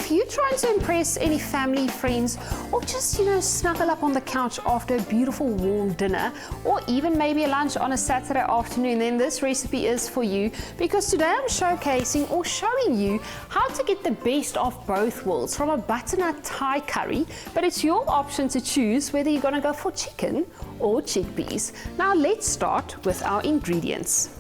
if you're trying to impress any family, friends, or just, snuggle up on the couch after a beautiful warm dinner, or even maybe a lunch on a Saturday afternoon, then this recipe is for you, because today I'm showcasing or showing you how to get the best of both worlds from a butternut Thai curry, but it's your option to choose whether you're going to go for chicken or chickpeas. Now let's start with our ingredients.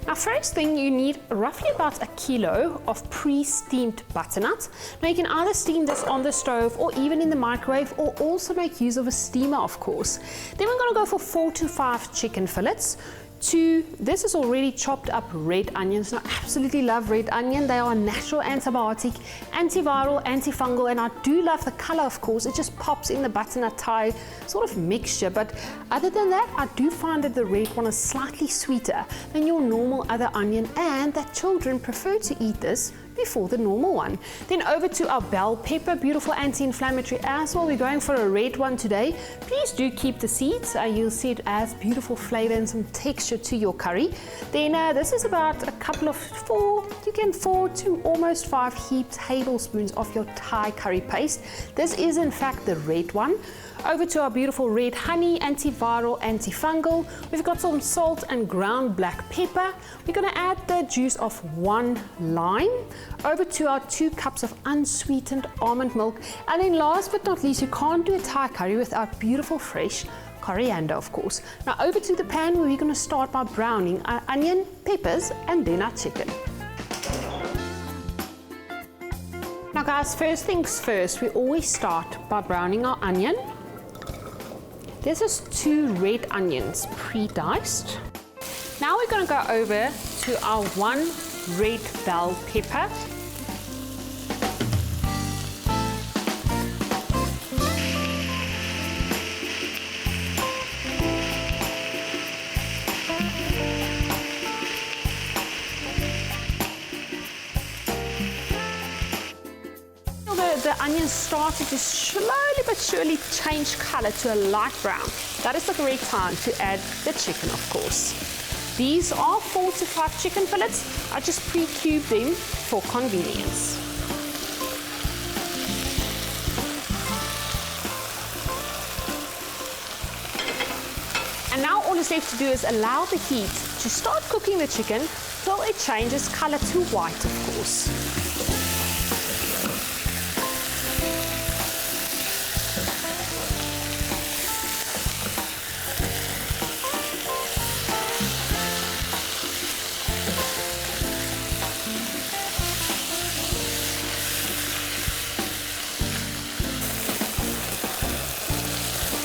Now first thing, you need roughly about 1 kilo of pre-steamed butternut. Now you can either steam this on the stove or even in the microwave, or also make use of a steamer, of course. Then we're going to go for 4 to 5 chicken fillets. This is already chopped up red onions. Now, I absolutely love red onion. They are a natural antibiotic, antiviral, antifungal, and I do love the color, of course. It just pops in the butternut Thai sort of mixture. But other than that, I do find that the red one is slightly sweeter than your normal other onion, and that children prefer to eat this before the normal one. Then over to our bell pepper, beautiful anti-inflammatory as well. We're going for a red one today. Please do keep the seeds. You'll see it adds beautiful flavor and some texture to your curry. Then this is about a couple of 4 to almost 5 heaped tablespoons of your Thai curry paste. This is in fact the red one. Over to our beautiful red honey, antiviral, antifungal. We've got some salt and ground black pepper. We're going to add the juice of 1 lime. Over to our 2 cups of unsweetened almond milk. And then last but not least, you can't do a Thai curry without beautiful fresh coriander, of course. Now over to the pan where we're going to start by browning our onion, peppers, and then our chicken. Now guys, first things first, we always start by browning our onion. This is 2 red onions pre-diced. Now we're going to go over to our 1 red bell pepper. The onions started to slowly but surely change color to a light brown. That is the correct time to add the chicken, of course. These are 4 to 5 chicken fillets. I just pre-cubed them for convenience. And now all is left to do is allow the heat to start cooking the chicken till it changes color to white, of course.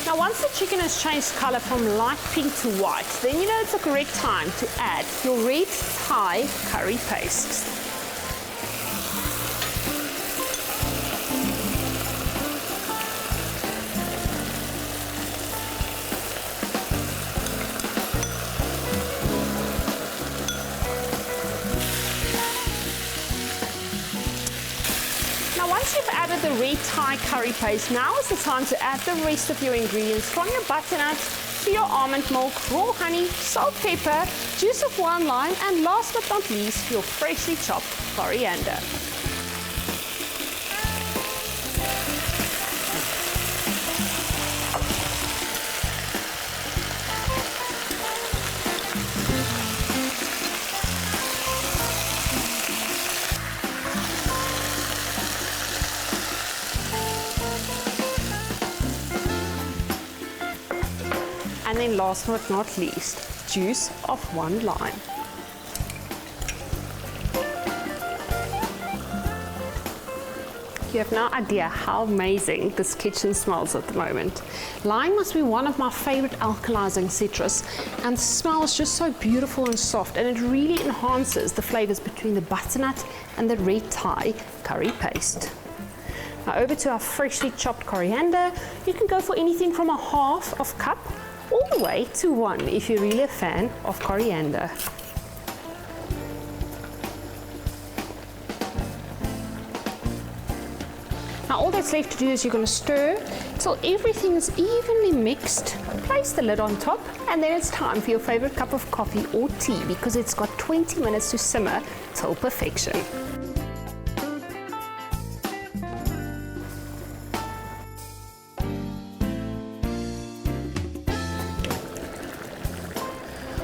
Now once the chicken has changed color from light pink to white, then you know it's the correct time to add your red Thai curry paste. Once you've added the red Thai curry paste, now is the time to add the rest of your ingredients, from your butternut to your almond milk, raw honey, salt, pepper, juice of 1 lime, and last but not least, your freshly chopped coriander. And then last but not least, juice of 1 lime. You have no idea how amazing this kitchen smells at the moment. Lime must be one of my favorite alkalizing citrus, and smells just so beautiful and soft, and it really enhances the flavors between the butternut and the red Thai curry paste. Now over to our freshly chopped coriander. You can go for anything from 1/2 cup all the way to 1 if you're really a fan of coriander. Now all that's left to do is you're going to stir till everything is evenly mixed. Place the lid on top, and then it's time for your favorite cup of coffee or tea, because it's got 20 minutes to simmer till perfection.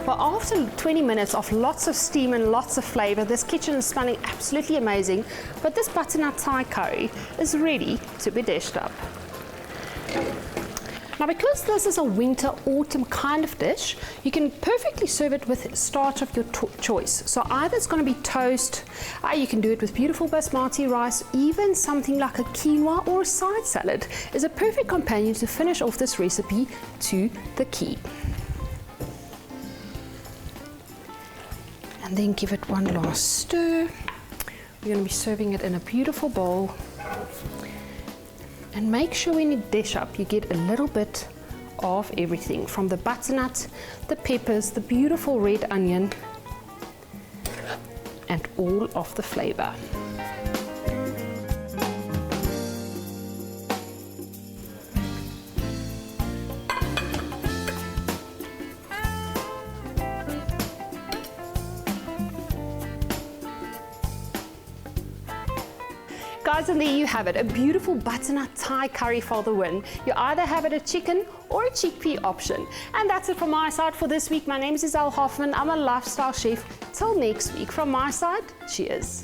Well, after 20 minutes of lots of steam and lots of flavor, this kitchen is smelling absolutely amazing, but this butternut Thai curry is ready to be dished up. Now, because this is a winter autumn kind of dish, you can perfectly serve it with starch of your choice. So either it's going to be toast, you can do it with beautiful basmati rice, even something like a quinoa or a side salad is a perfect companion to finish off this recipe to the key. And then give it one last stir. We're going to be serving it in a beautiful bowl. And make sure when you dish up, you get a little bit of everything, from the butternut, the peppers, the beautiful red onion, and all of the flavor. Guys, and there you have it, a beautiful butternut Thai curry for the win. You either have it a chicken or a chickpea option. And that's it from my side for this week. My name is Isabel Hoffman. I'm a lifestyle chef. Till next week, from my side, cheers.